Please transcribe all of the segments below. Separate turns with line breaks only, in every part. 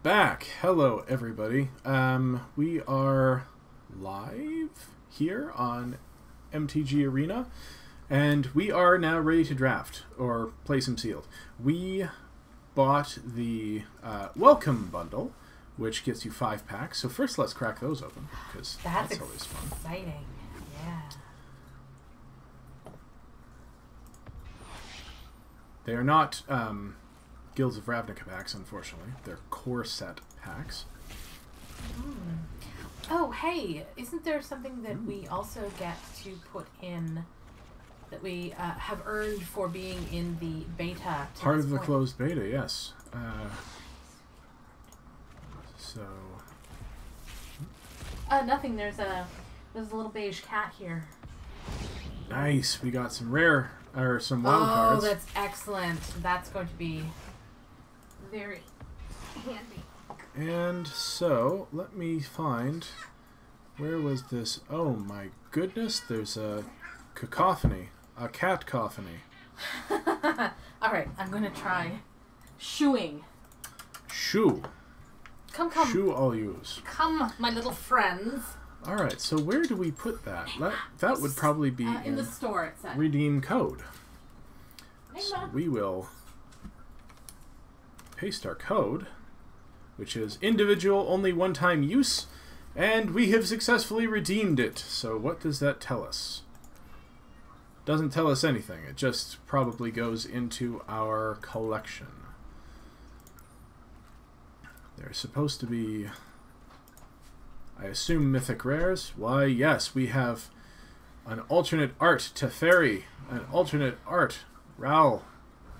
back. Hello, everybody. We are live here on MTG Arena, and we are now ready to draft, or play some sealed. We bought the Welcome Bundle, which gets you 5 packs. So first let's crack those open, because that's always fun.
Exciting, yeah.
They are not Guilds of Ravnica packs, unfortunately. They're core set packs.
Mm. Oh, hey, isn't there something that we also get to put in that we have earned for being in the beta?
Part of the closed beta, yes.
Nothing. There's a little beige cat here.
Nice. We got some rare, or some wild cards.
Oh, that's excellent. That's going to be very handy.
And so, let me find... Where was this? Oh my goodness, there's a cacophony. A cat cacophony.
Alright, I'm going to try shooing.
Shoo.
Come.
Shoo all yous.
Come, my little friends.
Alright, so where do we put that? That would probably be
in the store, it said.
Redeem code. So we will paste our code, which is individual, only one-time use, and we have successfully redeemed it. So what does that tell us? Doesn't tell us anything. It just probably goes into our collection. There's supposed to be, I assume, mythic rares. Why, yes, we have an alternate art Teferi, an alternate art Ral,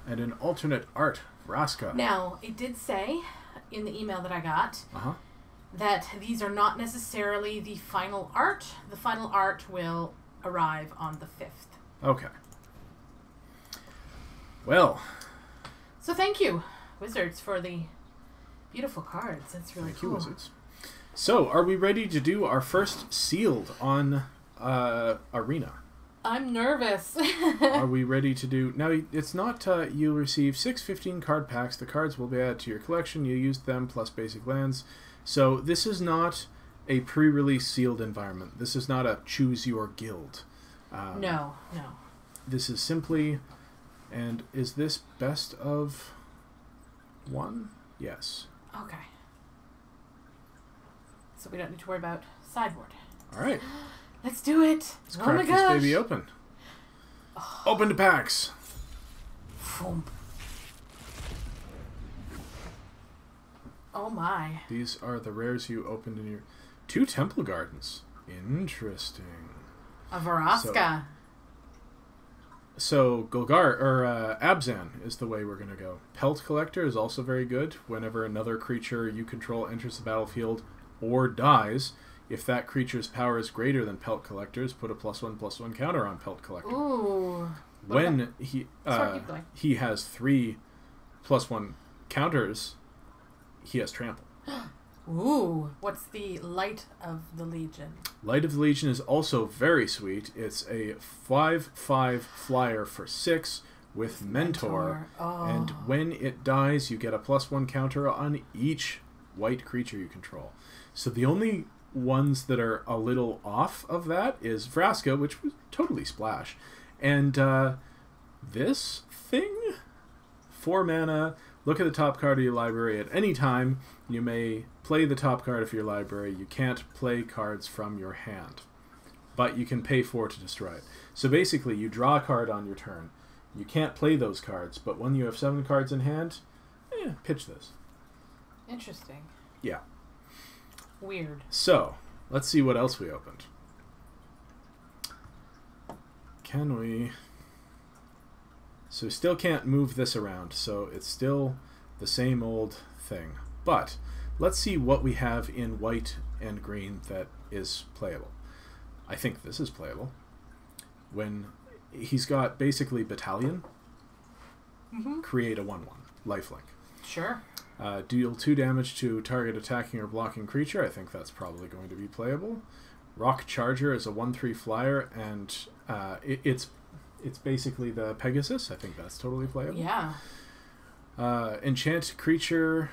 and an alternate art Vraska.
Now, it did say in the email that I got that these are not necessarily the final art. The final art will arrive on the 5th.
Okay. Well.
So thank you, Wizards, for the beautiful cards. That's really cool.
Thank you, Wizards. So, are we ready to do our first sealed on Arena?
I'm nervous.
Are we ready to do... Now, it's not... you'll receive 6 15-card packs. The cards will be added to your collection. You use them plus basic lands. So, this is not a pre-release sealed environment. This is not a choose your guild.
No.
This is simply... And is this best of 1? Yes.
Okay. So we don't need to worry about sideboard.
All right.
Let's do it.
Let's crack this baby open. Oh. Open to packs.
Boom. Oh my.
These are the rares you opened in your... 2 Temple Gardens. Interesting.
A Vraska.
So Golgar, or Abzan is the way we're going to go. Pelt Collector is also very good. Whenever another creature you control enters the battlefield or dies, if that creature's power is greater than Pelt Collector's, put a +1/+1 counter on Pelt Collector.
Ooh.
When he has 3 +1 counters, he has Trample.
Ooh. What's the Light of the Legion?
Light of the Legion is also very sweet. It's a 5/5 flyer for 6 with Mentor.
Oh.
And when it dies, you get a +1 counter on each white creature you control. So the only ones that are a little off of that is Vraska, which was totally splash. And this thing, 4 mana, look at the top card of your library at any time. You may play the top card of your library. You can't play cards from your hand, but you can pay 4 to destroy it. So basically, you draw a card on your turn. You can't play those cards, but when you have 7 cards in hand, pitch this.
Interesting.
Yeah.
Weird.
So, let's see what else we opened. Can we... So still can't move this around, so it's still the same old thing. But let's see what we have in white and green that is playable. I think this is playable. When he's got basically Battalion, create a 1/1, lifelink.
Sure.
Deal 2 damage to target attacking or blocking creature. I think that's probably going to be playable. Rock Charger is a 1/3 flyer, and it's basically the Pegasus. I think that's totally playable.
Yeah.
Enchant creature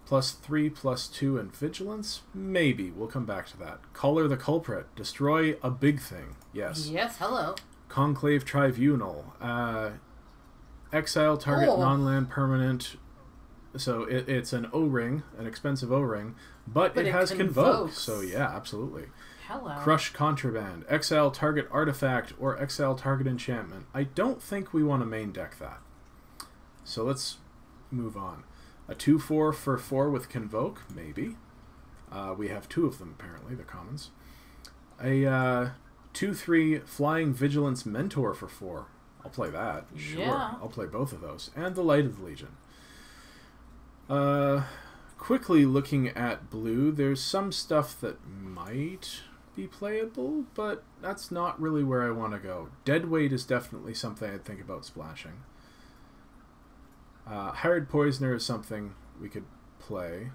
+3/+2 and vigilance? Maybe. We'll come back to that. Color the culprit. Destroy a big thing. Yes.
Yes, hello.
Conclave Tribunal. Exile target non-land permanent. So it's an O-ring, an expensive O-ring, but it has Convoke. So yeah, absolutely.
Hello.
Crush Contraband. Exile target artifact or exile target enchantment. I don't think we want to main deck that. So let's move on. A 2/4 for 4 with Convoke, maybe. We have 2 of them, apparently, the commons. A 2/3 Flying Vigilance Mentor for 4. I'll play that. Sure.
Yeah.
I'll play both of those. And the Light of the Legion. Quickly looking at blue, there's some stuff that might be playable, but that's not really where I want to go. Deadweight is definitely something I'd think about splashing. Hired Poisoner is something we could play.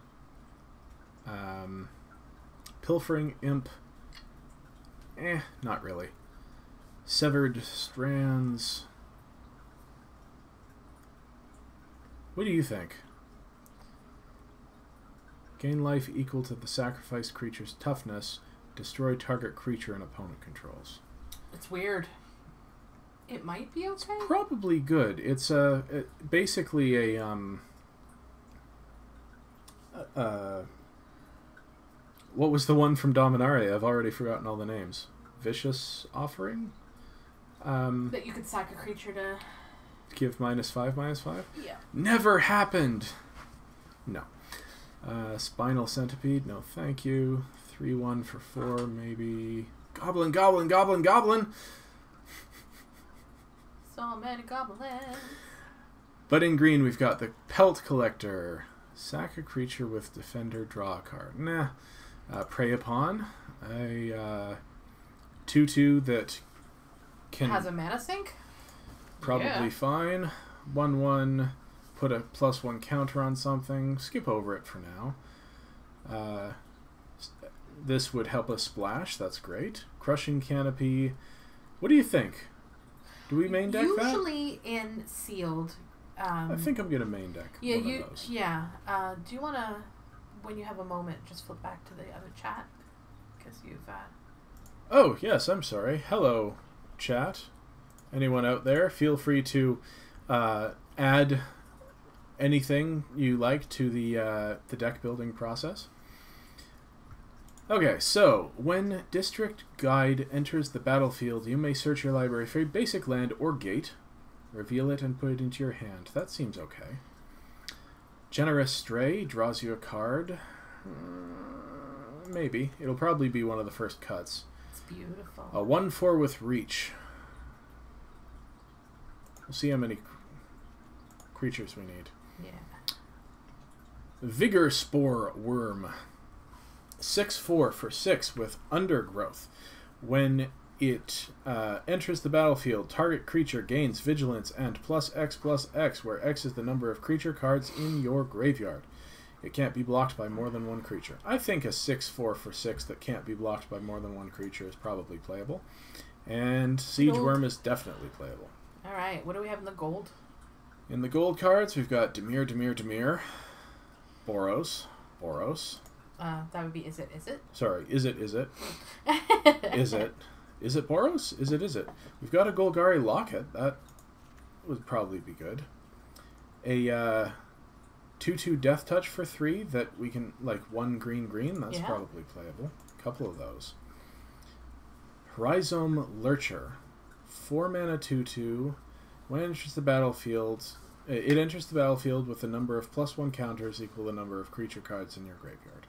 Pilfering Imp, not really. Severed Strands. What do you think? Gain life equal to the sacrificed creature's toughness. Destroy target creature and opponent controls.
It's weird. It might be okay.
It's probably good. It's basically a what was the one from Dominaria? I've already forgotten all the names. Vicious Offering?
That you could sack a creature to
give -5/-5?
Yeah.
Never happened! No. Spinal Centipede? No, thank you. 3/1 for 4, maybe. Goblin, Goblin, Goblin, Goblin!
So many goblins.
But in green, we've got the Pelt Collector. Sack a creature with Defender, draw a card. Nah. Prey Upon. A 2/2 that can...
Has a mana sink?
Probably fine. 1/1. Put a +1 counter on something. Skip over it for now. This would help us splash. That's great. Crushing Canopy. What do you think? Do we main deck that?
Usually in sealed.
I think I'm gonna main deck one of those.
Yeah. Do you want to, when you have a moment, just flip back to the other chat? Because you've...
Oh, yes, I'm sorry. Hello, chat. Anyone out there, feel free to add anything you like to the deck building process. Okay, so when District Guide enters the battlefield, you may search your library for a basic land or gate, reveal it, and put it into your hand. That seems okay. Generous Stray draws you a card. Maybe. It'll probably be one of the first cuts.
It's beautiful.
A 1/4 with Reach. We'll see how many creatures we need.
Yeah.
Vigor Spore Worm. 6/4 for 6 with Undergrowth. When it enters the battlefield, target creature gains Vigilance and +X/+X, where X is the number of creature cards in your graveyard. It can't be blocked by more than one creature. I think a 6/4 for 6 that can't be blocked by more than one creature is probably playable. And Siege Worm is definitely playable.
Alright, what do we have in the gold?
In the gold cards, we've got Dimir, Boros.
That would be Is It?
Sorry, is it? Is it Boros? Is it? We've got a Golgari Locket. That would probably be good. A 2/2 Death Touch for 3 that we can, like, 1 green. That's probably playable. A couple of those. Rhizome Lurcher. 4 mana 2/2. When it enters the battlefield, it enters the battlefield with the number of +1 counters equal the number of creature cards in your graveyard.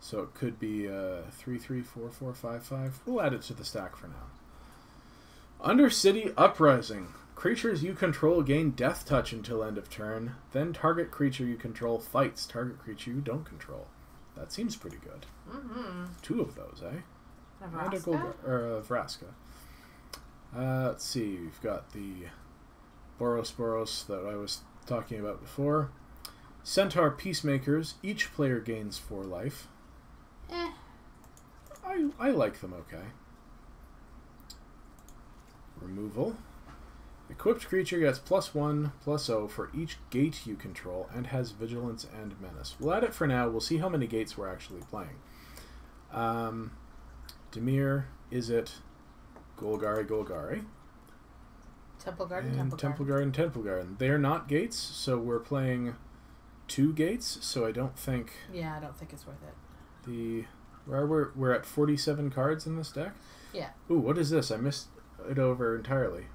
So it could be 3/3, 4/4, 5/5. We'll add it to the stack for now. Undercity Uprising. Creatures you control gain Death Touch until end of turn. Then target creature you control fights target creature you don't control. That seems pretty good. 2 of those, eh? And a Vraska. Let's see. We've got the Boros that I was talking about before. Centaur Peacemakers. Each player gains 4 life. I like them okay. Removal. Equipped creature gets +1/+0 for each gate you control and has vigilance and menace. We'll add it for now. We'll see how many gates we're actually playing. Dimir, Izzet, Golgari.
Temple Garden,
and Temple Garden. They're not gates, so we're playing 2 gates, so I don't think...
Yeah, I don't think it's worth it.
We're at 47 cards in this deck?
Yeah.
Ooh, what is this? I missed it over entirely.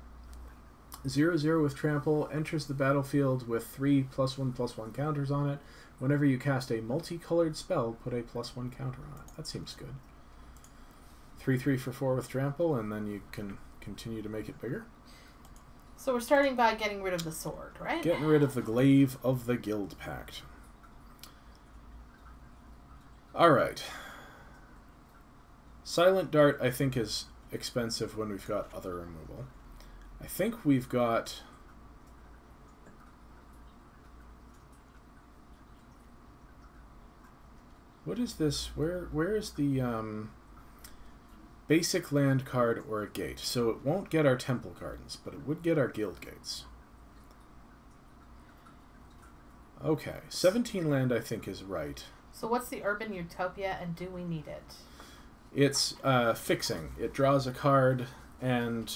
0/0 with trample, enters the battlefield with 3 +1/+1 counters on it. Whenever you cast a multicolored spell, put a +1 counter on it. That seems good. 3/3 for 4 with trample, and then you can continue to make it bigger.
So we're starting by getting rid of the sword, right?
Getting rid of the glaive of the Guild Pact. Alright. Silent Dart, I think, is expensive when we've got other removal. I think we've got... What is this? Where is the basic land card or a gate? So it won't get our Temple Gardens, but it would get our Guild Gates. Okay, 17 land I think is right.
So what's the Urban Utopia, and do we need it?
It's fixing. It draws a card and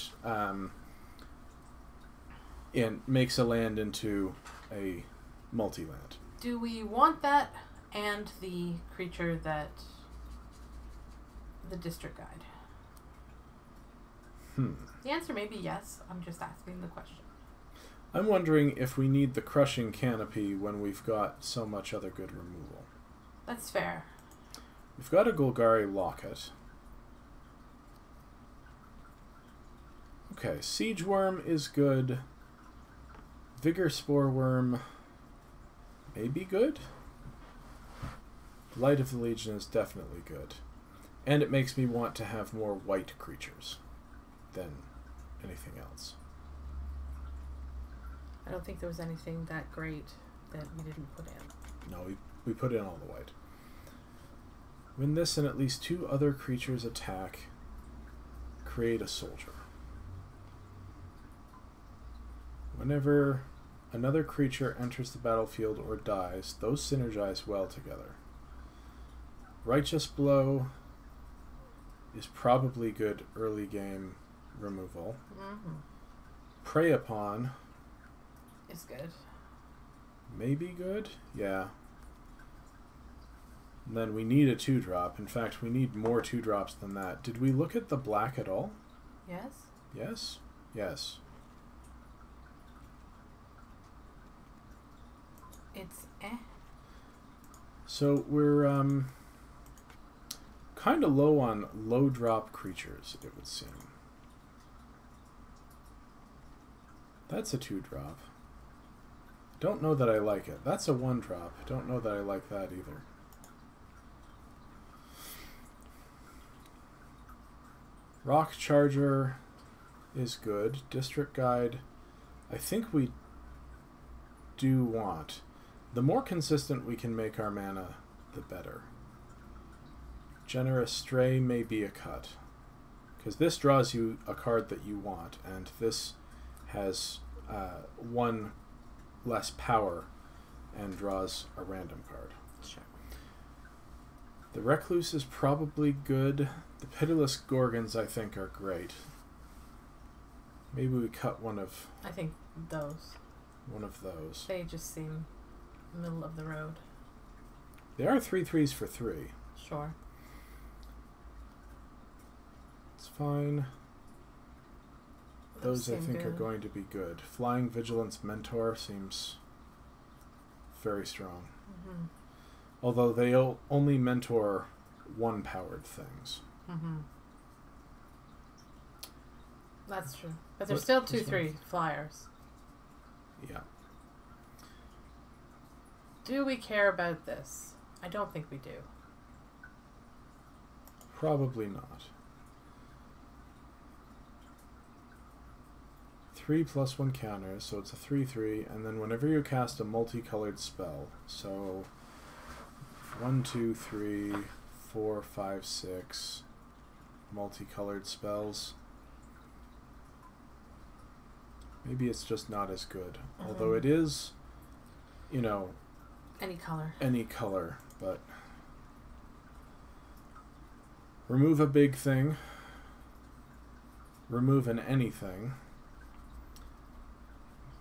it makes a land into a multi-land.
Do we want that and the creature that... the District Guide? The answer may be yes. I'm just asking the question.
I'm wondering if we need the Crushing Canopy when we've got so much other good removal.
That's fair.
We've got a Golgari Locket. Okay, Siege Worm is good. Vigor Spore Worm may be good. Light of the Legion is definitely good. And it makes me want to have more white creatures than anything else.
I don't think there was anything that great that we didn't put in.
No, we put in all the white. When this and at least 2 other creatures attack, create a soldier. Whenever another creature enters the battlefield or dies, those synergize well together. Righteous Blow is probably good early game removal. Prey Upon
is good.
Maybe good? Yeah. And then we need a 2-drop. In fact, we need more 2-drops than that. Did we look at the black at all?
Yes.
Yes? Yes.
It's
So we're kind of low on low-drop creatures, it would seem. That's a 2-drop. Don't know that I like it. That's a 1-drop. Don't know that I like that either. Rock Charger is good. District Guide, I think we do want. The more consistent we can make our mana, the better. Generous Stray may be a cut, because this draws you a card that you want, and this has 1 less power and draws a random card.
Sure.
The Recluse is probably good. The Pitiless Gorgons, I think, are great. Maybe we cut one of...
I think those.
One of those.
They just seem middle of the road.
They are 3/3s for 3.
Sure.
It's fine. Those I think are going to be good. Flying Vigilance Mentor seems very strong. Although they only mentor 1-powered things.
That's true. But they're still 2/3 flyers.
Yeah.
Do we care about this? I don't think we do.
Probably not. 3 +1 counters, so it's a 3/3, and then whenever you cast a multicolored spell, so 1, 2, 3, 4, 5, 6 multicolored spells. Maybe it's just not as good. Although it is, you know...
Any color.
Any color, but... Remove a big thing. Remove an anything.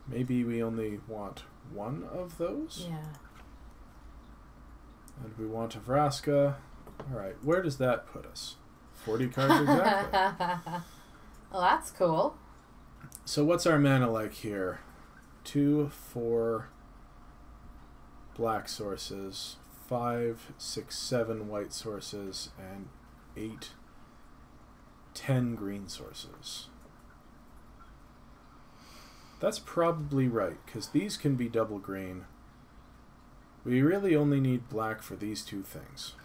Maybe we only want one of those?
Yeah.
And we want a Vraska. Alright, where does that put us? 40 cards exactly.
Well, that's cool.
So what's our mana like here? 2, 4 black sources, 5, 6, 7 white sources, and 8, 10 green sources. That's probably right, because these can be double green. We really only need black for these two things.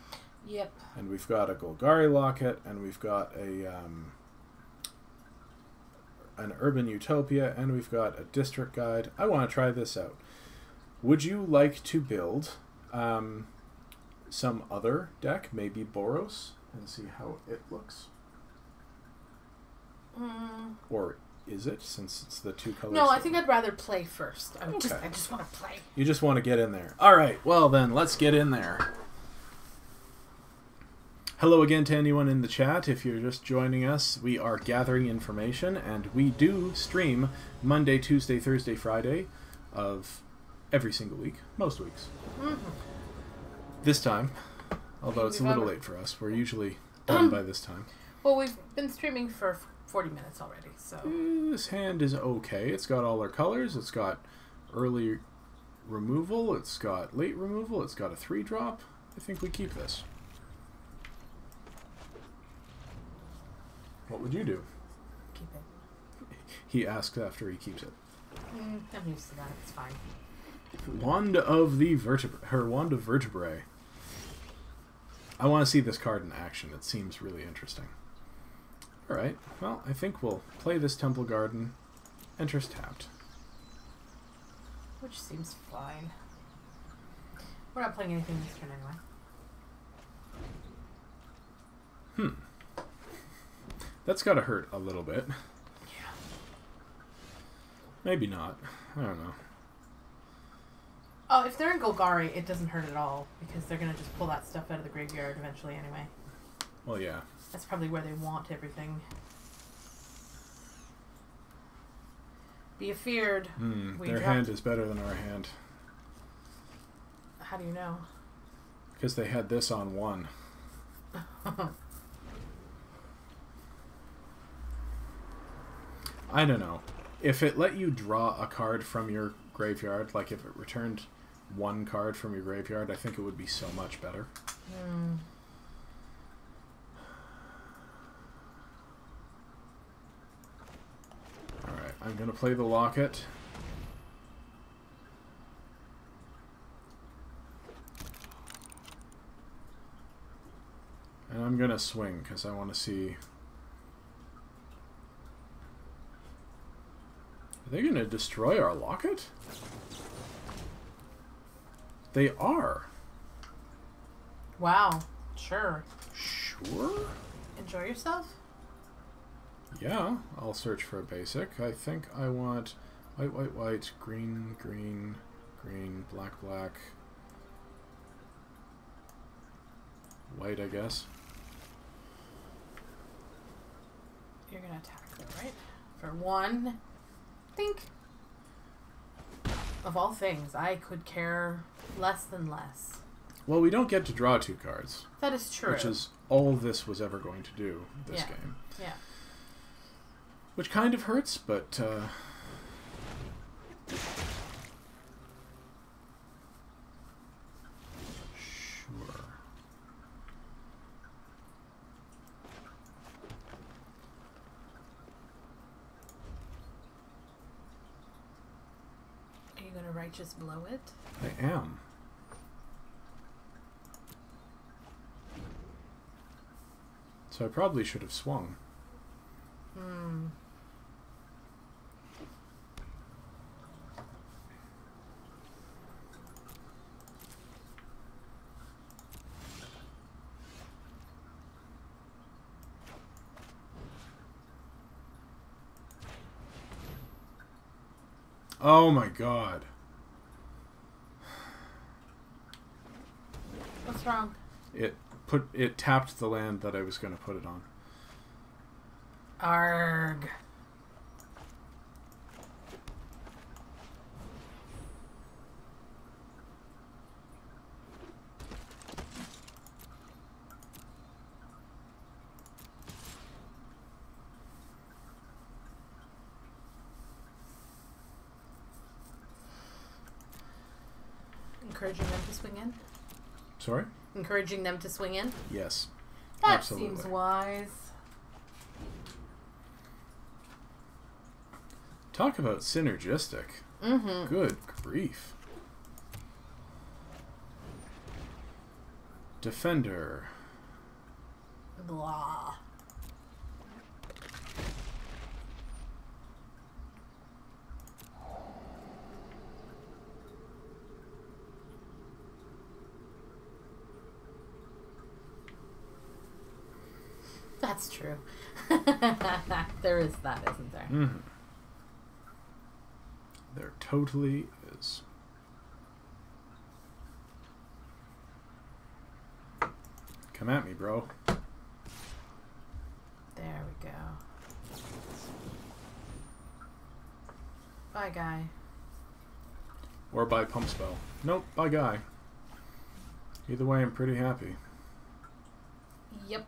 Yep.
And we've got a Golgari Locket, and we've got a an Urban Utopia, and we've got a District Guide. I want to try this out. Would you like to build some other deck, maybe Boros, and see how it looks? Or is it, since it's the two colors?
No, I think I'd rather play first. I
Okay.
just want to play.
You just want to get in there. All right, well then, let's get in there. Hello again to anyone in the chat. If you're just joining us, we are gathering information, and we do stream Monday, Tuesday, Thursday, Friday of every single week, most weeks. This time, although it's a little late for us, we're usually done by this time.
Well, we've been streaming for 40 minutes already, so...
This hand is okay. It's got all our colors. It's got early removal. It's got late removal. It's got a 3-drop. I think we keep this. What would you do?
Keep it.
He asks after he keeps it.
I'm used to that. It's fine.
Wand of the Her Wand of Vertebrae. I want to see this card in action. It seems really interesting. Alright, well, I think we'll play this Temple Garden. Enters tapped.
Which seems fine. We're not playing anything this turn anyway.
That's gotta hurt a little bit.
Yeah.
Maybe not. I don't know.
Oh, if they're in Golgari, it doesn't hurt at all, because they're going to just pull that stuff out of the graveyard eventually anyway.
Well, yeah.
That's probably where they want everything. Be afeared.
Their hand is better than our hand.
How do you know?
Because they had this on 1. I don't know. If it let you draw a card from your graveyard, like if it returned 1 card from your graveyard, I think it would be so much better. Alright, I'm going to play the Locket. And I'm going to swing, because I want to see... Are they going to destroy our Locket? They are.
Wow. Sure.
Sure?
Enjoy yourself?
Yeah, I'll search for a basic. I think I want white, white, white, green, green, green, black, black, white, I guess.
You're going to attack though, right? For 1... think of all things, I could care less than less.
Well, we don't get to draw 2 cards.
That is true.
Which is all this was ever going to do this game.
Yeah.
Which kind of hurts, but sure.
Are you going to righteous blow it?
I am. So I probably should have swung. Oh my god.
What's wrong?
It tapped the land that I was going to put it on.
Arg. Encouraging them to swing in?
Sorry?
Encouraging them to swing in?
Yes.
That
Absolutely.
seems wise.
Talk about synergistic.
Mm-hmm.
Good grief. Defender.
Blah. That's true. There is that, isn't there?
Mm-hmm. There totally is. Come at me, bro.
There we go. Bye, guy.
Or by pump spell. Nope, by guy. Either way, I'm pretty happy.
Yep.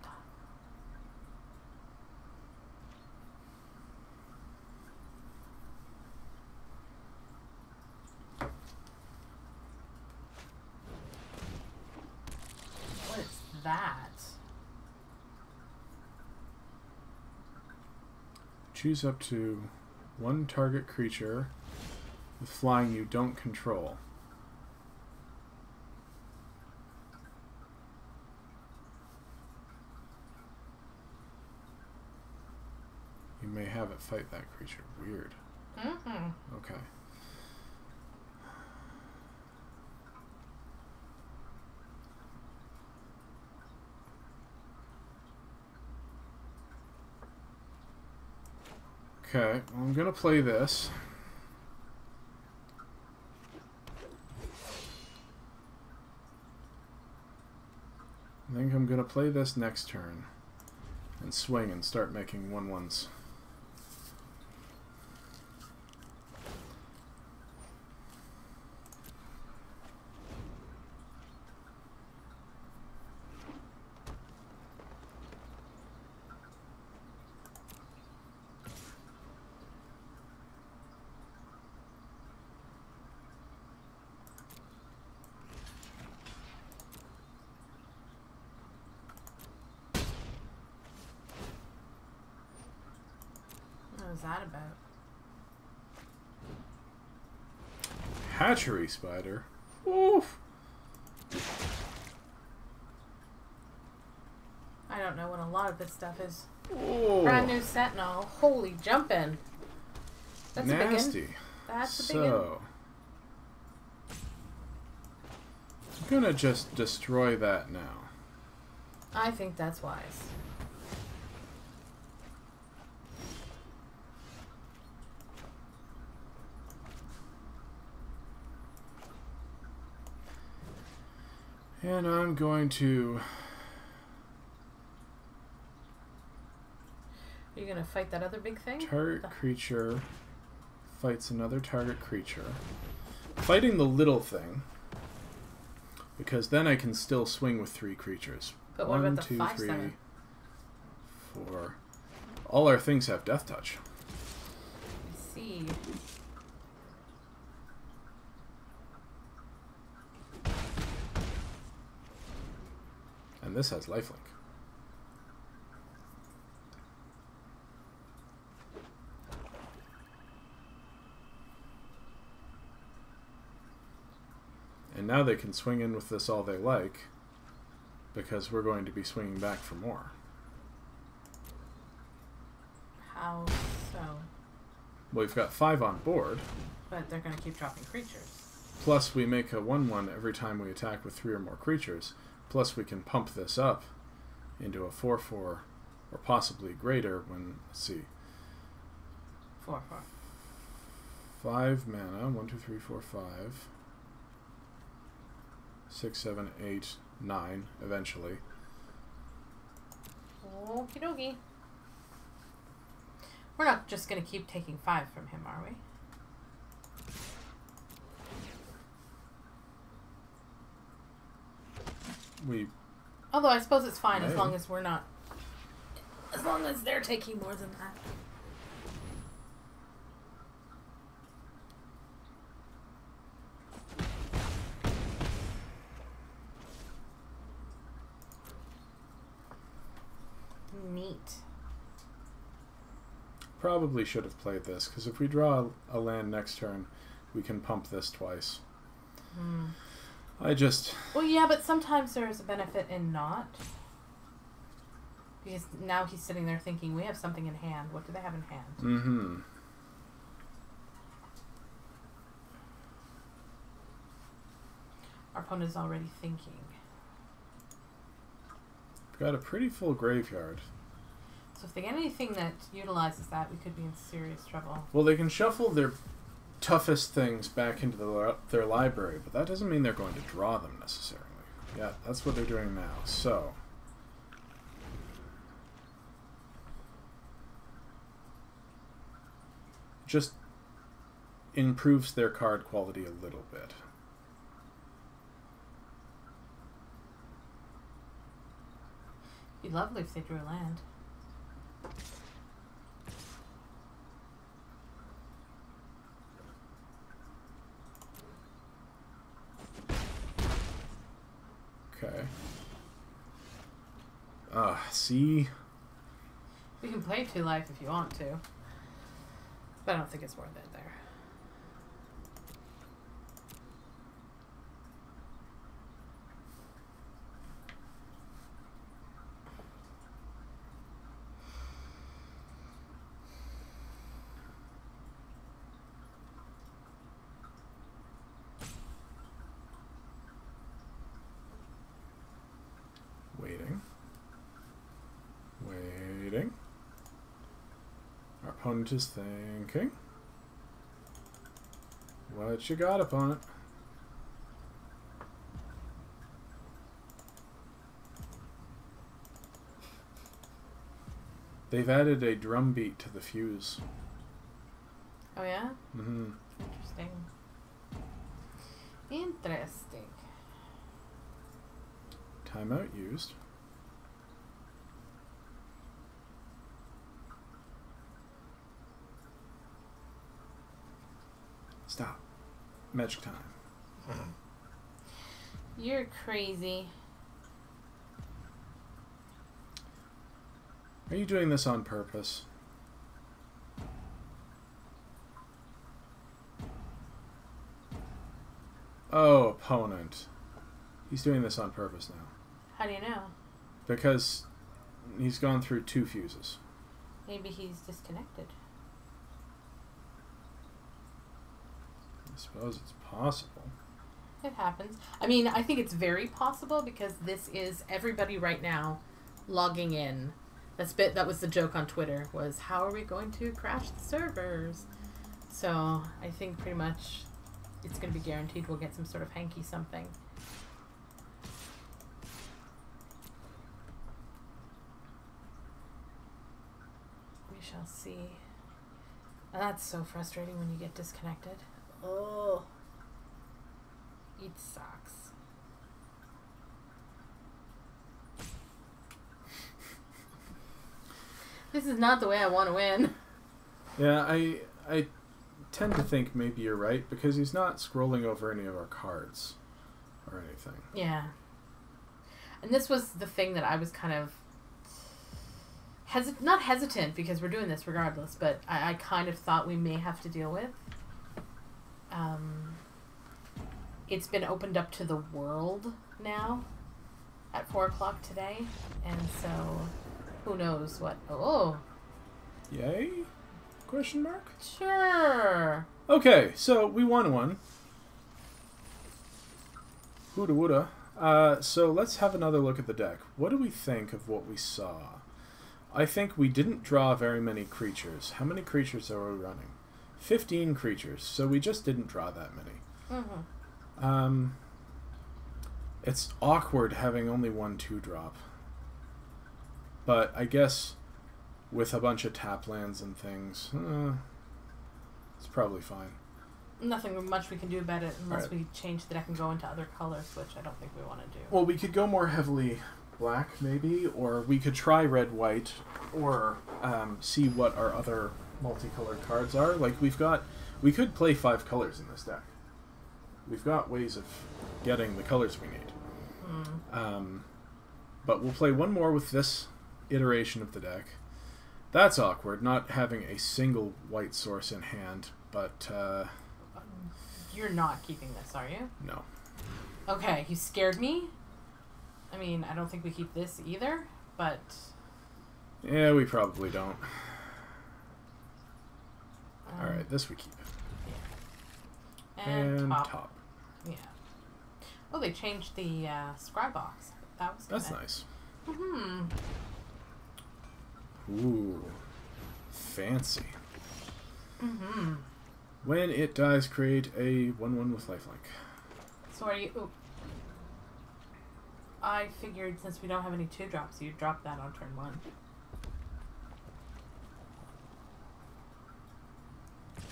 What is that?
Choose up to one target creature with flying you don't control. You may have it fight that creature. Weird.
Mm-hmm.
Okay. Okay, well, I'm gonna play this. I think I'm gonna play this next turn and swing and start making 1/1s.
What was that about?
Hatchery spider. Oof.
I don't know what a lot of this stuff is.
Oh,
Brand new Sentinel. Holy jumpin'. That's a big one.
nasty.
That's a big one.
So, I'm gonna just destroy that now.
I think that's wise.
And I'm going to...
Are you gonna fight that other big thing?
Target creature fights another target creature. Fighting the little thing, because then I can still swing with 3 creatures.
But what
1,
about the
2, 3,
5/7?
4. All our things have death touch.
I see.
And this has lifelink. And now they can swing in with this all they like, because we're going to be swinging back for more.
How so?
Well, we've got 5 on board,
But they're gonna keep dropping creatures.
plus we make a 1/1 every time we attack with 3 or more creatures, plus we can pump this up into a 4/4, or possibly greater when, let's see,
4/4.
5 mana. 1, 2, 3, 4, 5. 6, 7, 8, 9, eventually.
Okie dokie. We're not just going to keep taking 5 from him, are we? Although I suppose it's fine as long as we're not... As long as they're taking more than that. Neat.
Probably should have played this, because if we draw a land next turn, we can pump this twice.
Well, yeah, but sometimes there's a benefit in not. Because now he's sitting there thinking, we have something in hand. What do they have in hand?
Mm-hmm.
Our opponent is already thinking.
Got a pretty full graveyard.
So if they get anything that utilizes that, we could be in serious trouble.
Well, they can shuffle their toughest things back into their library, but that doesn't mean they're going to draw them necessarily. Yeah, that's what they're doing now. So, just improves their card quality a little bit.
It'd be lovely if they drew a land.
Okay. See?
We can play 2 life if you want to. But I don't think it's worth it there.
Waiting. Our opponent is thinking. What you got, opponent? They've added a drum beat to the fuse.
Oh, yeah?
Mm-hmm.
Interesting. Interesting.
Timeout used. Stop. Magic time.
You're crazy.
Are you doing this on purpose? Oh, opponent. He's doing this on purpose now.
How do you know?
Because he's gone through 2 fuses.
Maybe he's disconnected.
I suppose it's possible.
It happens. I mean, I think it's very possible because this is everybody right now logging in. That was the joke on Twitter, was how are we going to crash the servers? So I think pretty much it's going to be guaranteed we'll get some sort of hanky something. We shall see. And that's so frustrating when you get disconnected. Oh, it sucks. This is not the way I want to win.
Yeah, I tend to think maybe you're right, because he's not scrolling over any of our cards or anything.
Yeah. And this was the thing that I was kind of not hesitant, because we're doing this regardless, but I kind of thought we may have to deal with. It's been opened up to the world now at 4 o'clock today, and so who knows what... Oh!
Yay? Question mark?
Sure!
Okay, so we won one. Woulda woulda. So let's have another look at the deck. What do we think of what we saw? I think we didn't draw very many creatures. How many creatures are we running? 15 creatures, so we just didn't draw that many.
Mm-hmm.
It's awkward having only 1 2-drop. But I guess with a bunch of tap lands and things, it's probably fine.
Nothing much we can do about it unless we change the deck and go into other colors, which I don't think we want to do.
Well, we could go more heavily black, maybe, or we could try red-white, or see what our other multicolored cards are. Like, we could play 5 colors in this deck. We've got ways of getting the colors we need. But we'll play 1 more with this iteration of the deck. That's awkward, not having a single white source in hand, but...
You're not keeping this, are you?
No.
Okay, you scared me. I mean, I don't think we keep this either, but...
Yeah, we probably don't. Alright, this we keep.
Yeah. And
top.
Yeah. Oh, they changed the scry box.
That's nice.
Mm-hmm.
Ooh. Fancy.
Mm-hmm.
When it dies, create a 1/1 with lifelink.
So are you... Ooh. I figured since we don't have any 2-drops, you'd drop that on turn 1.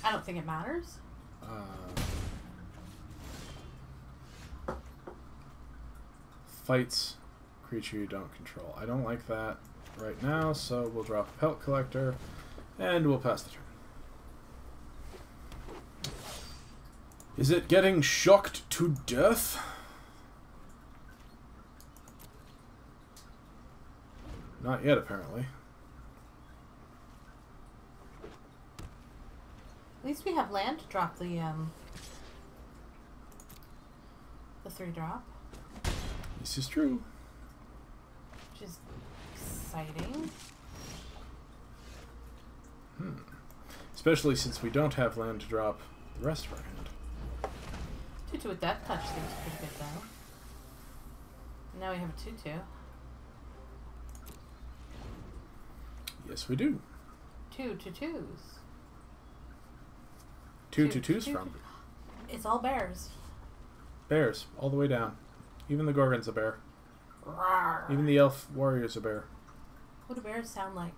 I don't think it matters.
Fights creature you don't control. I don't like that right now, so we'll drop a Pelt Collector, and we'll pass the turn. Is it getting shocked to death? Not yet, apparently.
At least we have land to drop the 3-drop.
This is true.
Which is exciting.
Especially since we don't have land to drop the rest of our hand.
2/2 with Death Touch seems pretty good though. Now we have a 2/2.
Yes, we do.
2 2/2s.
2 2/2s from.
It's all bears.
Bears, all the way down. Even the Gorgon's a bear.
Rawr.
Even the Elf Warrior's a bear.
What do bears sound like?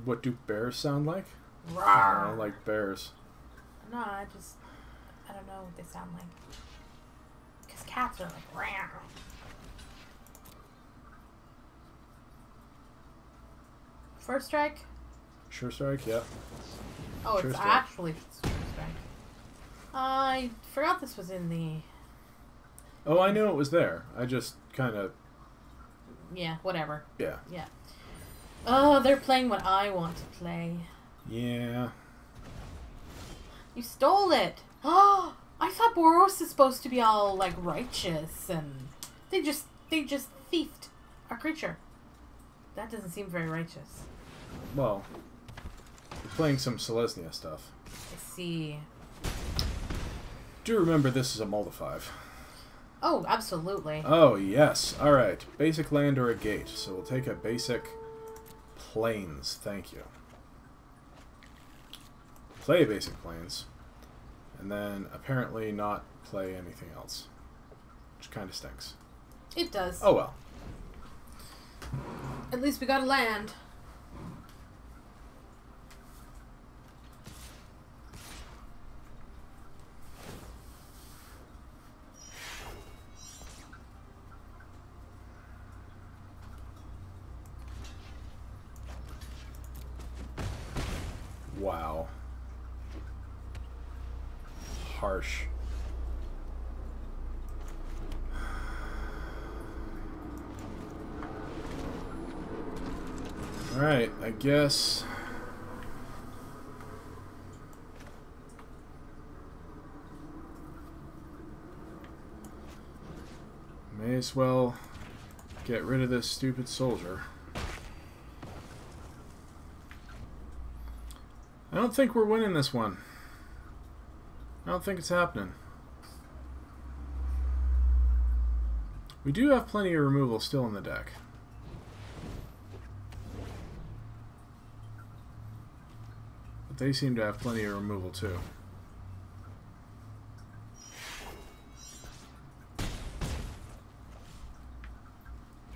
What do bears sound like?
Rawr.
I like bears.
No, I don't know what they sound like. Because cats are like, rawr. First strike?
Sure strike, yeah.
Oh,
Sure
it's
strike.
actually sure strike. I forgot this was in the...
Oh, I knew it was there. I just kind of...
Yeah, whatever.
Yeah.
Yeah. Oh, they're playing what I want to play.
Yeah.
You stole it! Oh, I thought Boros is supposed to be all, like, righteous, and they just thiefed our creature. That doesn't seem very righteous.
Well, we're playing some Selesnya stuff.
I see.
Do remember this is a Mulda 5.
Oh, absolutely.
Oh, yes. Alright. Basic land or a gate. So we'll take a basic plains. Thank you. Play basic plains. And then apparently not play anything else. Which kind of stinks.
It does.
Oh well.
At least we got a land.
Wow. Harsh. Alright, I guess... May as well get rid of this stupid soldier. I don't think we're winning this one. I don't think it's happening. We do have plenty of removal still in the deck. But they seem to have plenty of removal too.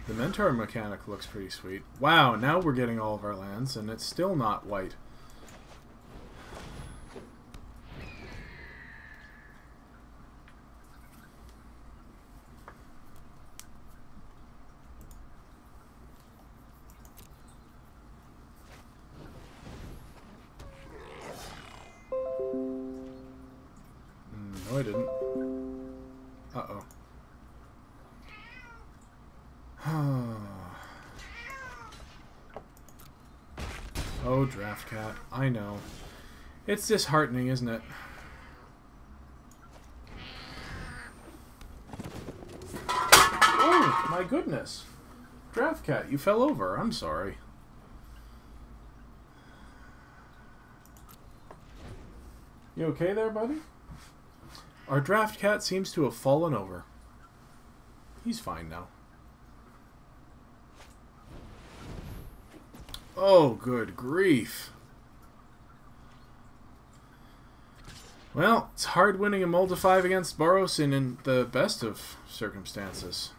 The Mentor mechanic looks pretty sweet. Wow, now we're getting all of our lands, and it's still not white. No, I didn't. Uh-oh. Oh, Draft Cat. I know. It's disheartening, isn't it? Oh, my goodness. Draft Cat, you fell over. I'm sorry. You okay there, buddy? Our Draft Cat seems to have fallen over. He's fine now. Oh, good grief. Well, it's hard winning a Multi 5 against Boros in the best of circumstances.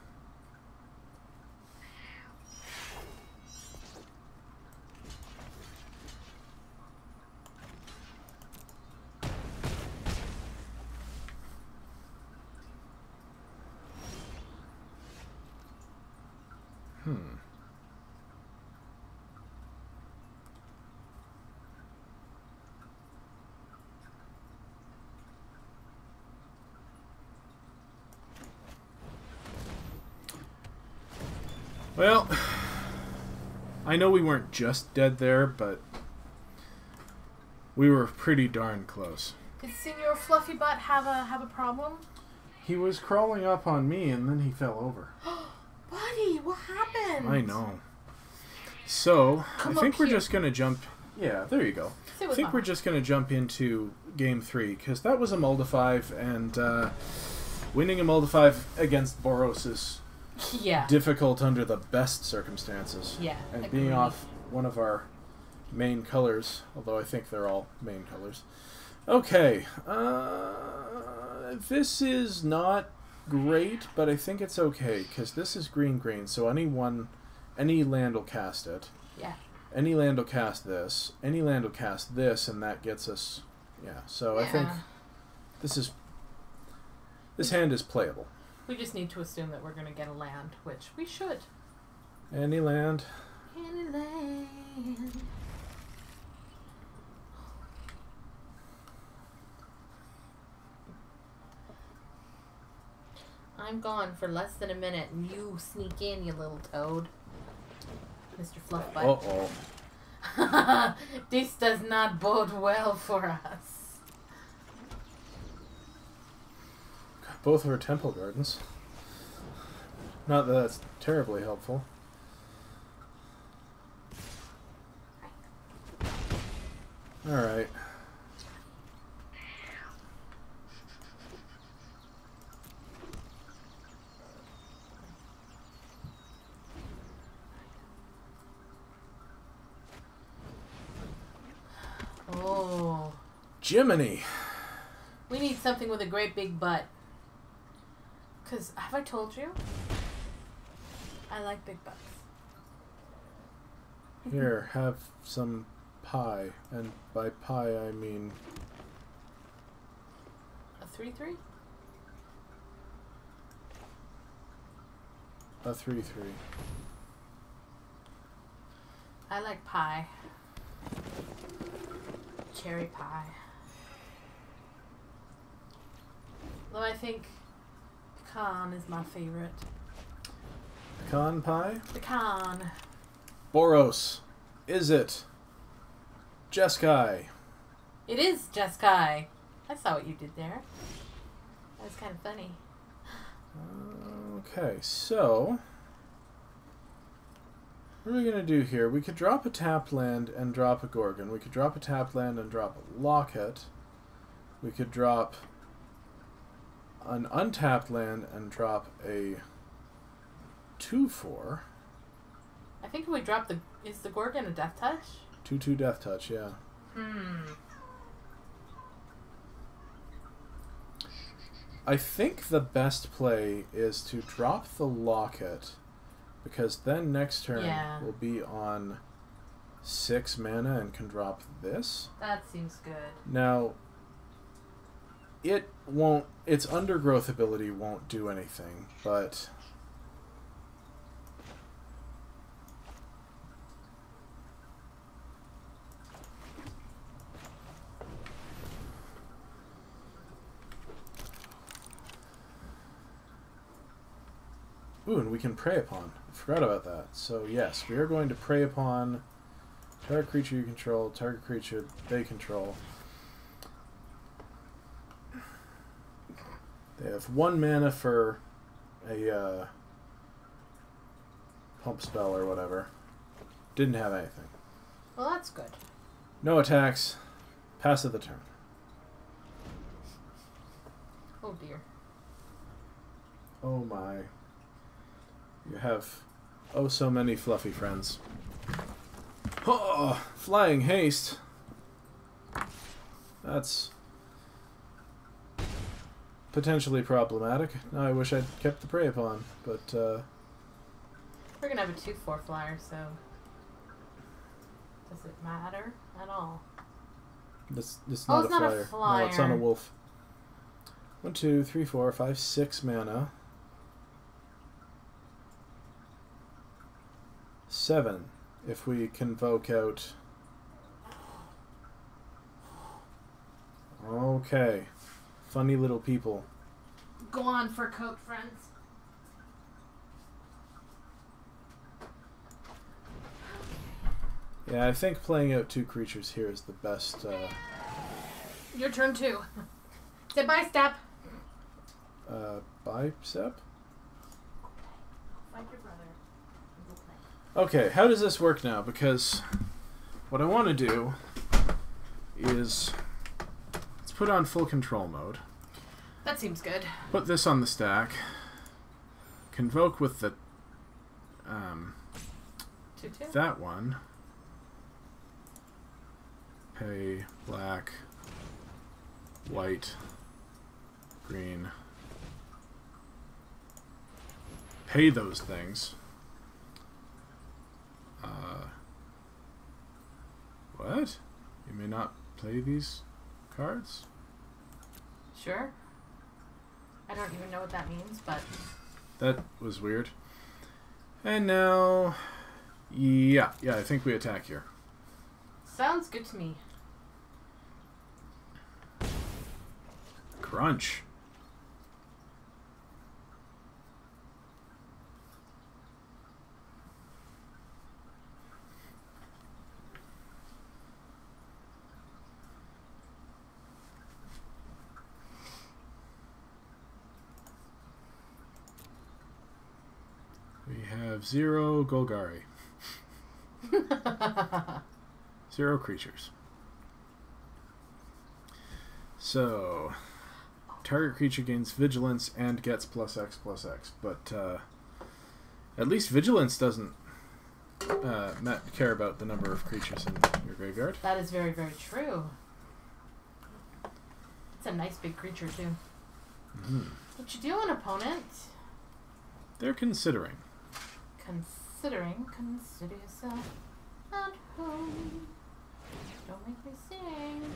Well, I know we weren't just dead there, but we were pretty darn close.
Did Senor Fluffy Butt have a problem?
He was crawling up on me, and then he fell over.
Buddy, what happened?
I know. So,
Come
I think
up
we're
here.
just going to jump... Yeah, there you go.
Sit
I
with
think
Mama.
we're just going to jump into Game 3, because that was a Multi 5, and winning a Multi 5 against Boros is...
Yeah.
difficult under the best circumstances.
Yeah.
And
agreed.
being off one of our main colors, although I think they're all main colors. Okay. This is not great, but I think it's okay, because this is green-green, so any land will cast it.
Yeah.
Any land will cast this. Any land will cast this, and that gets us... Yeah, so I think this hand is playable.
We just need to assume that we're going to get a land, which we should.
Any land.
Any land. I'm gone for less than a minute, and you sneak in, you little toad. Mr. Fluffbutt.
Uh-oh.
This does not bode well for us.
Both of our temple gardens. Not that that's terribly helpful. Alright.
Oh.
Jiminy!
We need something with a great big butt. Because, have I told you? I like big butts.
Here, have some pie. And by pie, I mean...
A 3-3?
a 3-3.
I like pie. Cherry pie. Though I think pecan is my favorite.
Pecan pie?
Pecan.
Boros. Is it? Jeskai.
It is Jeskai. I saw what you did there. That was kind of funny.
Okay, so... what are we going to do here? We could drop a tap land and drop a Gorgon. We could drop a tap land and drop a Locket. We could drop an untapped land and drop a 2/4.
I think if we drop the... Is the Gorgon a death touch?
2/2 Death Touch, yeah. I think the best play is to drop the locket, because then next turn we'll be on 6 mana and can drop this.
That seems good.
Now, it won't... Its undergrowth ability won't do anything, but... Ooh, and we can prey upon. I forgot about that. So yes, we are going to prey upon target creature you control, target creature they control. They have 1 mana for a pump spell or whatever. Didn't have anything.
Well, that's good.
No attacks. Pass of the turn.
Oh dear.
Oh my. You have oh so many fluffy friends. Oh, flying haste. That's potentially problematic. Now I wish I'd kept the prey upon, but
we're gonna have a 2/4 flyer, so does it matter at all?
This
Oh,
not
it's
a
not
flyer.
a flyer.
No, it's on a wolf. 1, 2, 3, 4, 5, 6 mana. 7 if we convoke out. Okay. Funny little people.
Go on, fur coat friends.
Yeah, I think playing out 2 creatures here is the best.
Your turn too. Say bye, step.
Bicep?
Find your brother.
Okay, how does this work now? Because what I want to do is let's put on full control mode.
That seems good.
Put this on the stack. Convoke with the
2/2.
that one. Pay black, white, green. Pay those things. What? You may not play these cards?
Sure. I don't even know what that means, but...
That was weird. And now... Yeah, I think we attack here.
Sounds good to me.
Crunch. We have 0 Golgari. 0 creatures. So, target creature gains vigilance and gets +X/+X, but at least vigilance doesn't care about the number of creatures in your graveyard.
That is very, very true. It's a nice big creature, too.
Mm-hmm.
What you doing, opponent?
They're considering.
Consider yourself at home. Don't make me sing.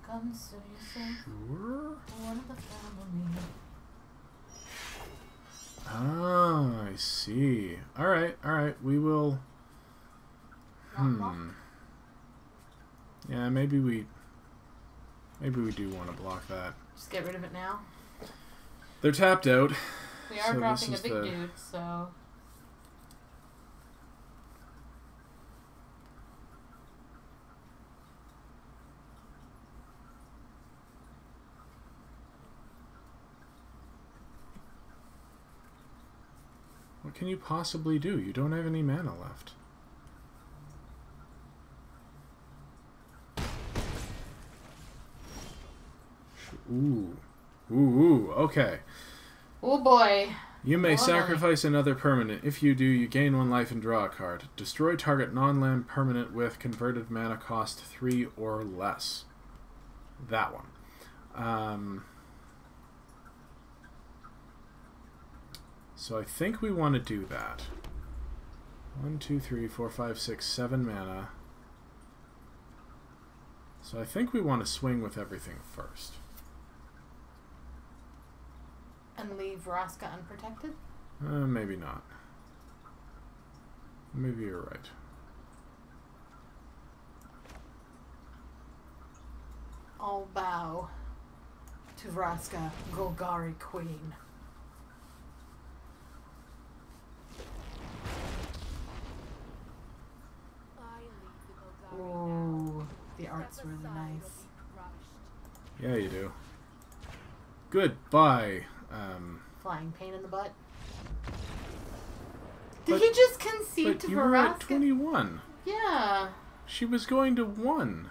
Consider yourself one of the family.
Ah, I see. Alright, we will... Yeah, maybe we do want to block that.
Just get rid of it now.
They're tapped out.
We are dropping a big dude, so...
What can you possibly do? You don't have any mana left. Ooh, okay.
Oh boy.
You may
Normally.
sacrifice another permanent. If you do, you gain 1 life and draw a card. Destroy target non-land permanent with converted mana cost 3 or less. That one. So I think we want to do that. 1, 2, 3, 4, 5, 6, 7 mana. So I think we want to swing with everything first.
And leave Vraska unprotected?
Maybe not. Maybe you're right.
I'll bow to Vraska, Golgari Queen. Ooh, the art's really nice.
Yeah, you do. Goodbye.
Flying pain in the butt. Did he just concede to
But you were at
Vraska?
21.
Yeah.
She was going to 1.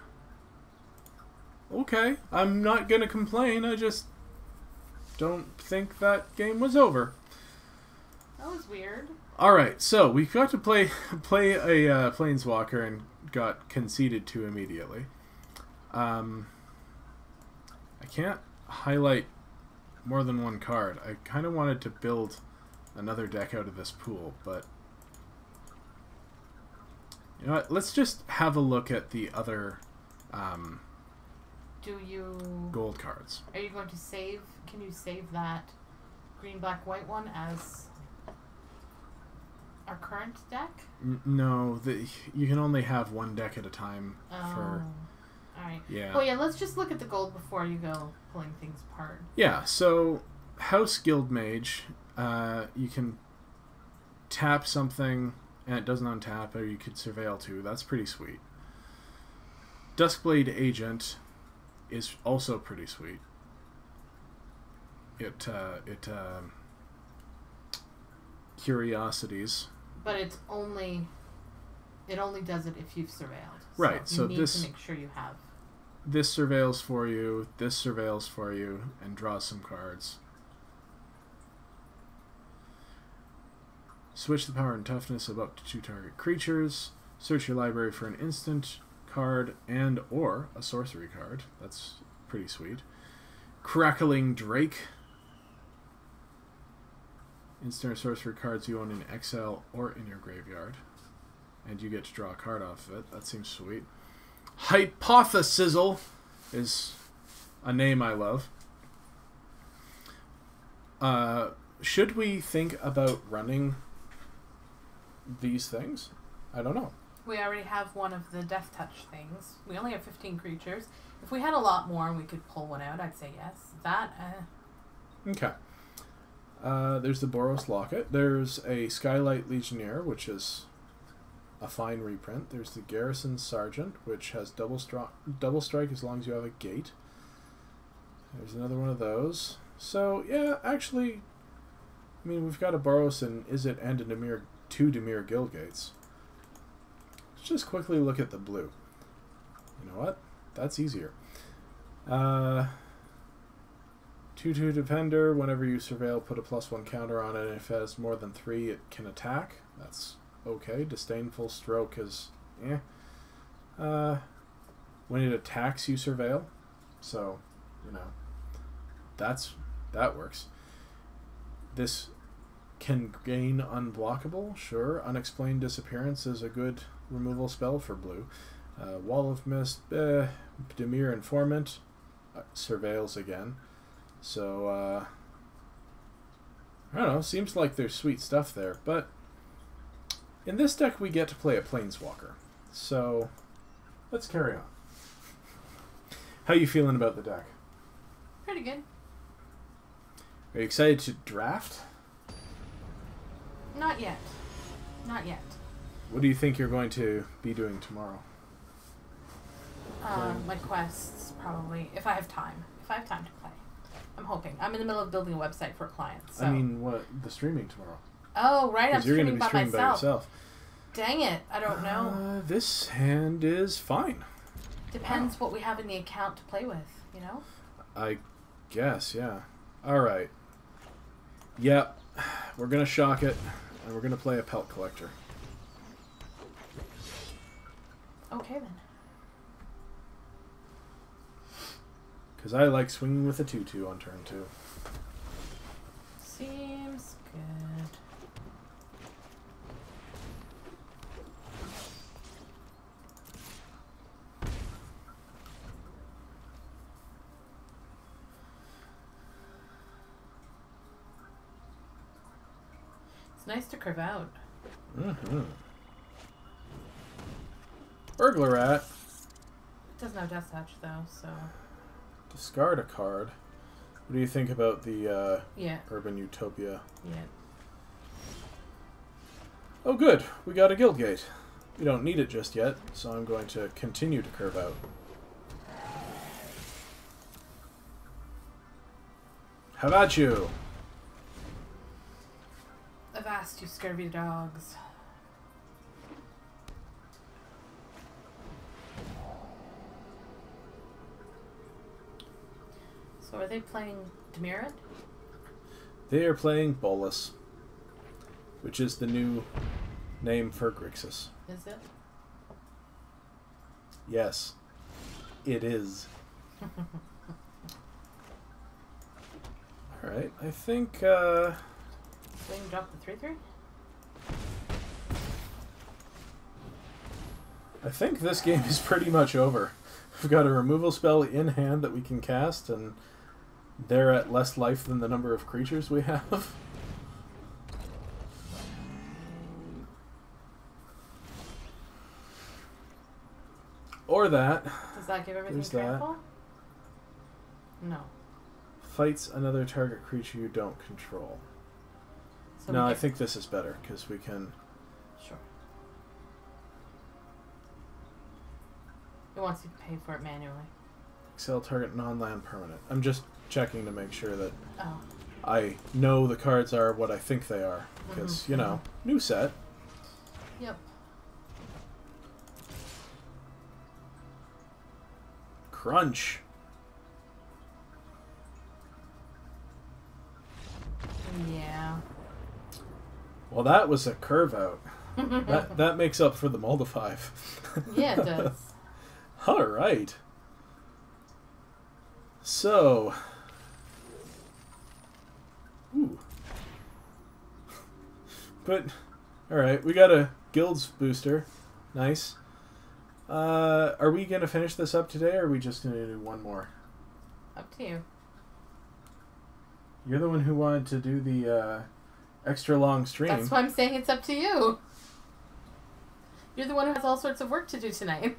Okay, I'm not gonna complain. I just don't think that game was over.
That was weird.
All right, so we got to play a Planeswalker and got conceded to immediately. I can't highlight more than one card. I kind of wanted to build another deck out of this pool, but you know what? Let's just have a look at the other gold cards.
Are you going to save? Can you save that green, black, white one as our current deck?
No, you can only have one deck at a time.
Oh. Alright.
Yeah.
Well, yeah, let's just look at the gold before you go pulling things apart.
Yeah, so House Guild Mage, you can tap something and it doesn't untap, or you could Surveil too. That's pretty sweet. Duskblade Agent is also pretty sweet. It Curiosities.
But it only does it if you've surveilled.
Right, so
you need
this
to make sure you have.
This surveils for you, this surveils for you, and draws some cards. Switch the power and toughness of up to 2 target creatures. Search your library for an instant card and or a sorcery card. That's pretty sweet. Crackling Drake. Instant or sorcery cards you own in exile or in your graveyard. And you get to draw a card off of it. That seems sweet. Hypothesizzle is a name I love. Should we think about running these things? I don't know.
We already have one of the Death Touch things. We only have 15 creatures. If we had a lot more and we could pull one out, I'd say yes. That,
Okay. There's the Boros Locket. There's a Skylight Legionnaire, which is a fine reprint. There's the Garrison Sergeant, which has double strike as long as you have a gate. There's another one of those. So, yeah, actually, I mean, we've got a Boros and Izzet and a Dimir, 2 Dimir Guildgates. Let's just quickly look at the blue. You know what? That's easier. 2/2 Defender. Whenever you surveil, put a +1 counter on it. And if it has more than 3, it can attack. That's okay. Disdainful Stroke is when it attacks, you surveil. So, you know, that works. This can gain unblockable. Sure. Unexplained Disappearance is a good removal spell for blue. Wall of Mist. Dimir Informant. Surveils again. So, I don't know. Seems like there's sweet stuff there. But in this deck, we get to play a Planeswalker. So, let's carry on. How you feeling about the deck?
pretty good.
Are you excited to draft?
Not yet. Not yet.
What do you think you're going to be doing tomorrow?
My quests, probably. If I have time. If I have time to play. I'm hoping. I'm in the middle of building a website for a client. So.
I mean, what? The streaming tomorrow.
Oh, right. I'm
You're
streaming
gonna be streaming by yourself.
Dang it. I don't know.
This hand is fine.
Depends what we have in the account to play with, you know?
I guess, yeah. Alright. Yep. we're going to shock it, and we're going to play a Pelt Collector.
Okay, then.
Because I like swinging with a 2/2 on turn 2.
Seems good. It's nice to curve out.
Mm-hmm. Burglar Rat.
It doesn't have Death Touch, though, so...
Discard a card. What do you think about the
yeah.
Urban Utopia?
Yeah.
Oh good, we got a Guildgate. We don't need it just yet, so I'm going to continue to curve out. How about you?
Avast, you scurvy dogs. So are they playing Demirid?
They are playing Bolus, which is the new name for Grixis.
Is it?
Yes, it is. Alright, I think,
So we can drop the 3/3?
I think this game is pretty much over. We've got a removal spell in hand that we can cast, and they're at less life than the number of creatures we have. Or that.
Does that give everything
There's that.
trample? No.
Fights another target creature you don't control.
So
No,
we
I
get...
think this is better, because we can...
Sure. It wants you to pay for it manually.
Excel target non-land permanent. I'm just checking to make sure that
Oh.
I know the cards are what I think they are. Because, you know, new set.
Yep.
Crunch.
Yeah.
Well, that was a curve out. that makes up for the Moldify.
Yeah, it does.
All right. So. Ooh. But, all right, we got a Guilds booster. Nice. Are we going to finish this up today, or are we just going to do one more?
Up to you.
You're the one who wanted to do the extra long stream.
That's why I'm saying it's up to you. You're the one who has all sorts of work to do tonight.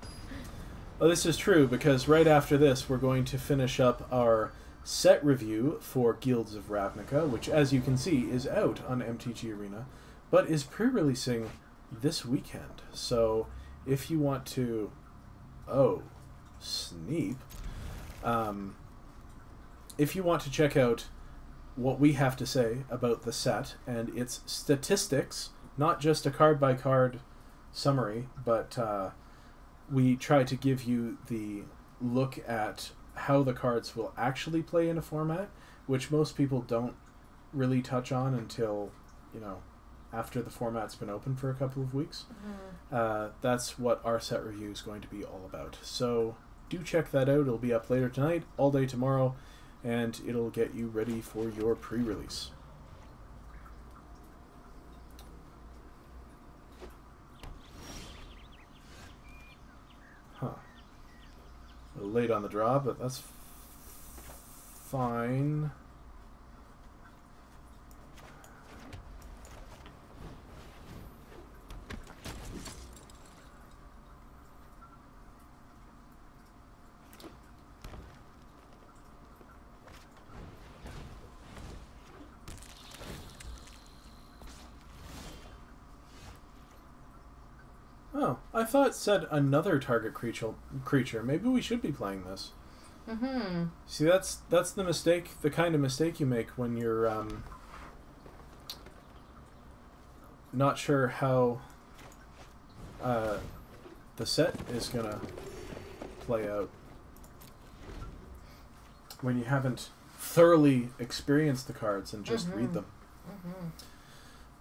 Well, this is true, because right after this, we're going to finish up our set review for Guilds of Ravnica, which, as you can see, is out on MTG Arena, but is pre-releasing this weekend. So, if you want to... Oh, Sneep. If you want to check out what we have to say about the set and its statistics, not just a card-by-card summary, but we try to give you the look at how the cards will actually play in a format, which most people don't really touch on until, you know, after the format's been open for a couple of weeks. That's what our set review is going to be all about. So do check that out. It'll be up later tonight, all day tomorrow, and it'll get you ready for your pre-release. Huh. A little late on the draw, but that's fine. Oh, I thought it said another target creature. Maybe we should be playing this. See, that's the mistake, the kind of mistake you make when you're not sure how the set is gonna play out. When you haven't thoroughly experienced the cards and just read them.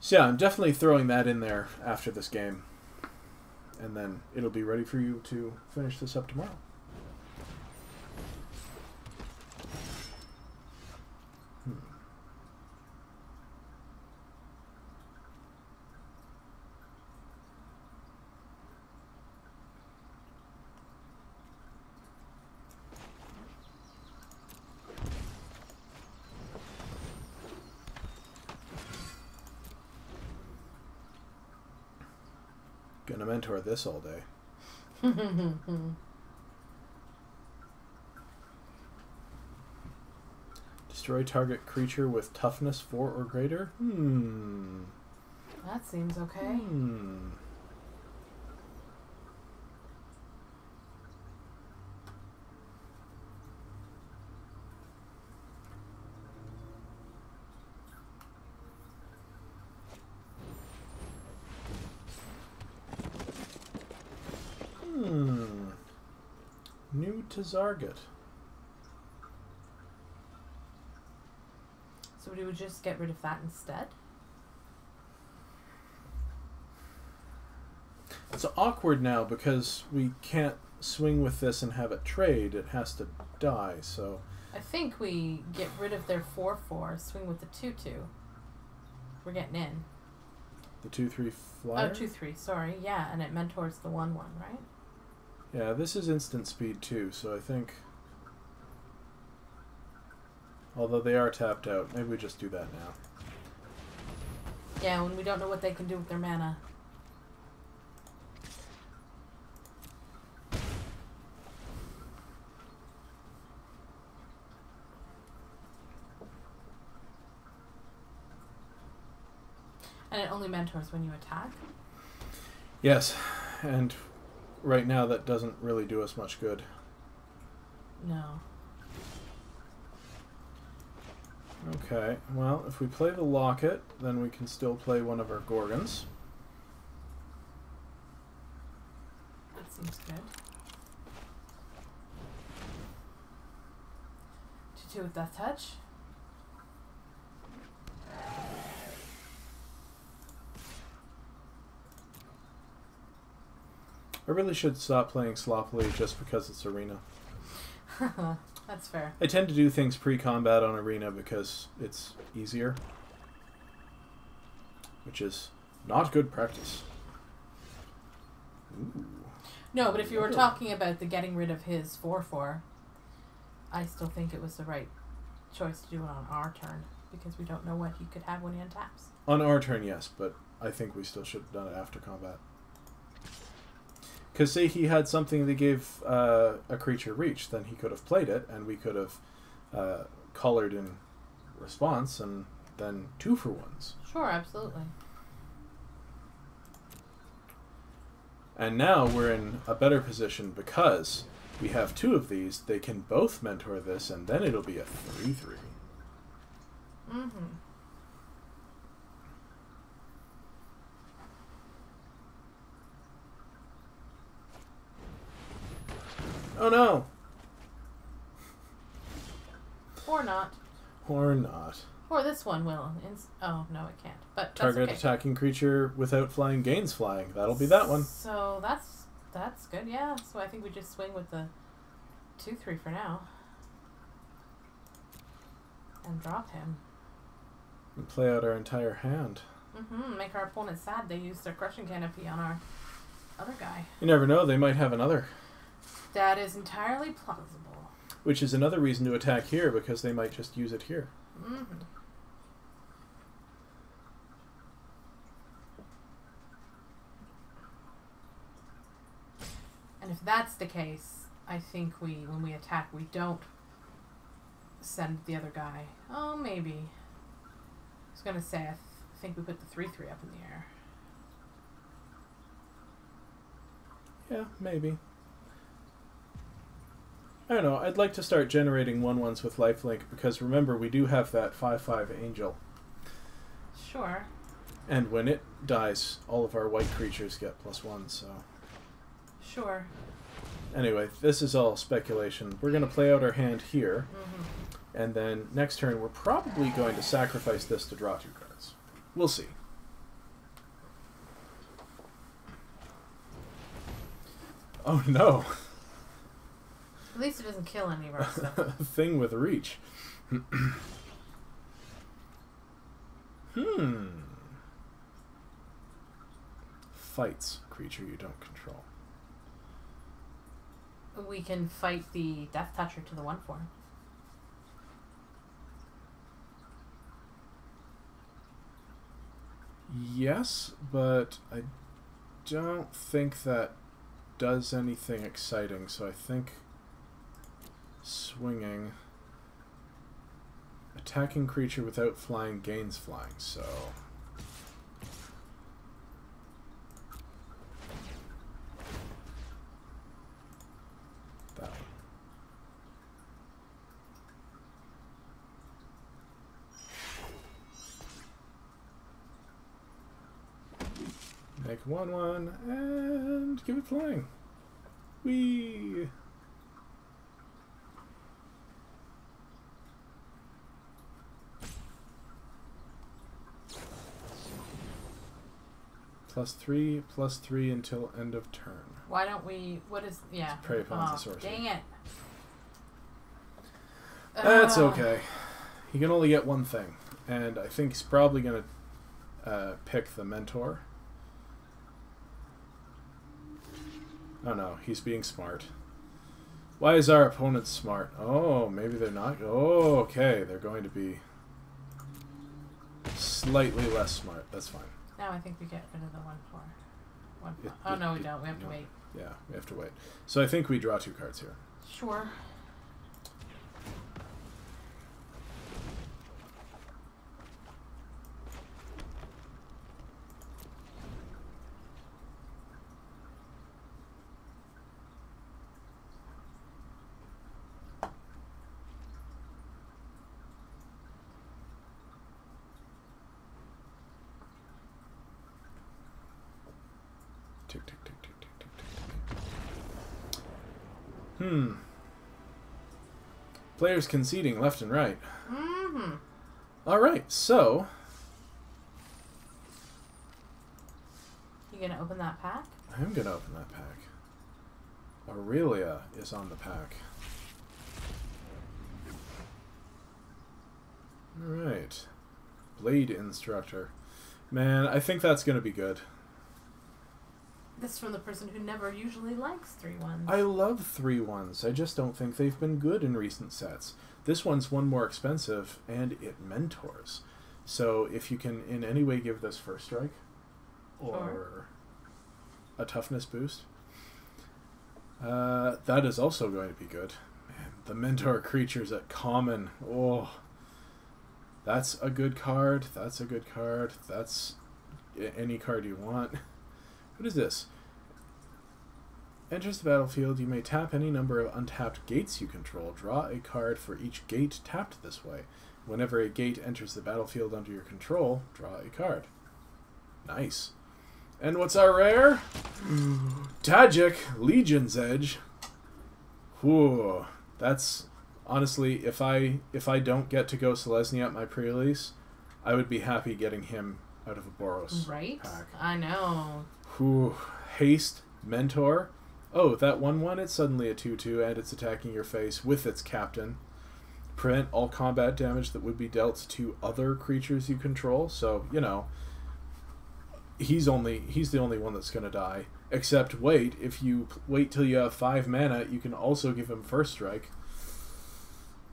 So yeah, I'm definitely throwing that in there after this game. And then it'll be ready for you to finish this up tomorrow. Gonna mentor this all day. Destroy target creature with toughness 4 or greater?
That seems okay.
New to Zarget.
So we would just get rid of that instead?
It's awkward now because we can't swing with this and have it trade. It has to die, so...
I think we get rid of their 4/4, swing with the 2/2. We're getting in.
The 2/3 flyer?
Oh, 2/3, sorry. Yeah, and it mentors the 1/1, right?
Yeah, this is instant speed too, so I think... Although they are tapped out, maybe we just do that now.
Yeah, when we don't know what they can do with their mana. And it only mentors when you attack?
Yes, and right now that doesn't really do us much good.
No.
Okay, well, if we play the Locket, then we can still play one of our Gorgons.
That seems good. 2/2 with Death Touch.
I really should stop playing sloppily just because it's Arena.
That's fair.
I tend to do things pre-combat on Arena because it's easier. Which is not good practice. Ooh.
No, but if you were talking about the getting rid of his 4/4, I still think it was the right choice to do it on our turn, because we don't know what he could have when he untaps.
On our turn, yes, but I think we still should have done it after combat. Because say he had something that gave a creature reach, then he could have played it, and we could have collared in response, and then 2-for-1s.
Sure, absolutely.
And now we're in a better position because we have 2 of these. They can both mentor this, and then it'll be a 3/3.
Mm-hmm.
Oh no!
Or not.
Or not.
Or this one will. Oh, no, it can't. But that's
Target
okay.
attacking creature without flying gains flying. That'll be that one.
So that's good, yeah. So I think we just swing with the 2/3 for now. And drop him.
And play out our entire hand.
Mm-hmm. Make our opponent sad. They use their crushing canopy on our other guy.
You never know, they might have another.
That is entirely plausible.
Which is another reason to attack here, because they might just use it here.
Mm-hmm. And if that's the case, I think when we attack, we don't send the other guy. Oh, maybe. I was going to say, I think we put the 3/3 up in the air.
Yeah, maybe. I don't know, I'd like to start generating 1/1s with lifelink, because remember, we do have that 5/5 angel.
Sure.
And when it dies, all of our white creatures get +1, so...
Sure.
Anyway, this is all speculation. We're going to play out our hand here,
Mm-hmm.
and then next turn we're probably going to sacrifice this to draw 2 cards. We'll see. Oh no.
At least it doesn't kill any of our stuff.
Thing with reach. Fights creature you don't control.
We can fight the Death Toucher to the 1/4.
Yes, but I don't think that does anything exciting, so I think swinging. Attacking creature without flying gains flying, so... that one. Make 1/1 and give it flying. Whee! +3/+3 until end of turn.
Why don't we... What is... Yeah.
Prey upon the sorcery.
Dang it.
That's okay. He can only get one thing. And I think he's probably going to pick the Mentor. Oh no, he's being smart. Why is our opponent smart? Oh, maybe they're not. Oh, okay. They're going to be slightly less smart. That's fine.
Now I think we get rid of the 1/4. Oh, no, we don't. We have to wait.
Yeah, we have to wait. So I think we draw 2 cards here.
Sure.
Tick, tick, tick, tick, tick, tick, tick, tick. Players conceding left and right.
Mm-hmm.
Alright, so...
You gonna open that pack?
I am going to open that pack. Aurelia is on the pack. Alright. Blade Instructor. Man, I think that's going to be good.
This is from the person who never usually likes 3/1s.
I love 3/1s. I just don't think they've been good in recent sets. This one's one more expensive, and it mentors. So if you can in any way give this first strike, or a toughness boost, that is also going to be good. Man, the mentor creatures at common. Oh, that's a good card. That's a good card. That's any card you want. What is this? Enters the battlefield, you may tap any number of untapped gates you control. Draw a card for each gate tapped this way. Whenever a gate enters the battlefield under your control, draw a card. Nice. And what's our rare? Tajik, Legion's Edge. Whew. That's honestly, if I don't get to go Selesnya at my pre-release, I would be happy getting him out of a Boros pack.
I know.
Whew. Haste, Mentor. Oh, that 1/1, it's suddenly a 2/2, and it's attacking your face with its captain. Prevent all combat damage that would be dealt to other creatures you control. So, you know, he's the only one that's going to die. Except, wait, if you wait till you have 5 mana, you can also give him first strike.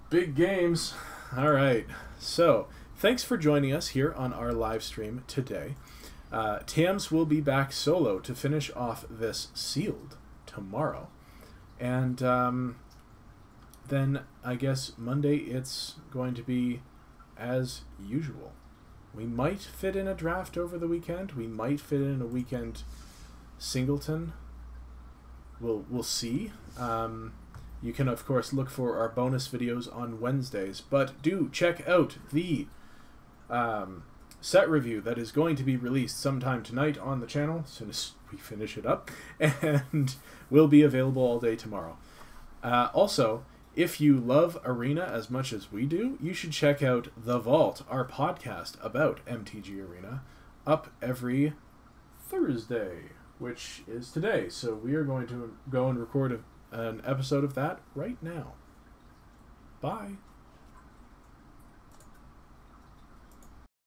Big games. All right. So, thanks for joining us here on our live stream today. Tams will be back solo to finish off this sealed tomorrow. And then I guess Monday it's going to be as usual. We might fit in a draft over the weekend. We might fit in a weekend singleton. We'll see. You can, of course, look for our bonus videos on Wednesdays. But do check out the set review that is going to be released sometime tonight on the channel, as soon as we finish it up, and will be available all day tomorrow. Also, if you love Arena as much as we do, you should check out The Vault, our podcast about MTG Arena, up every Thursday. which is today. So we are going to go and record an episode of that right now. Bye.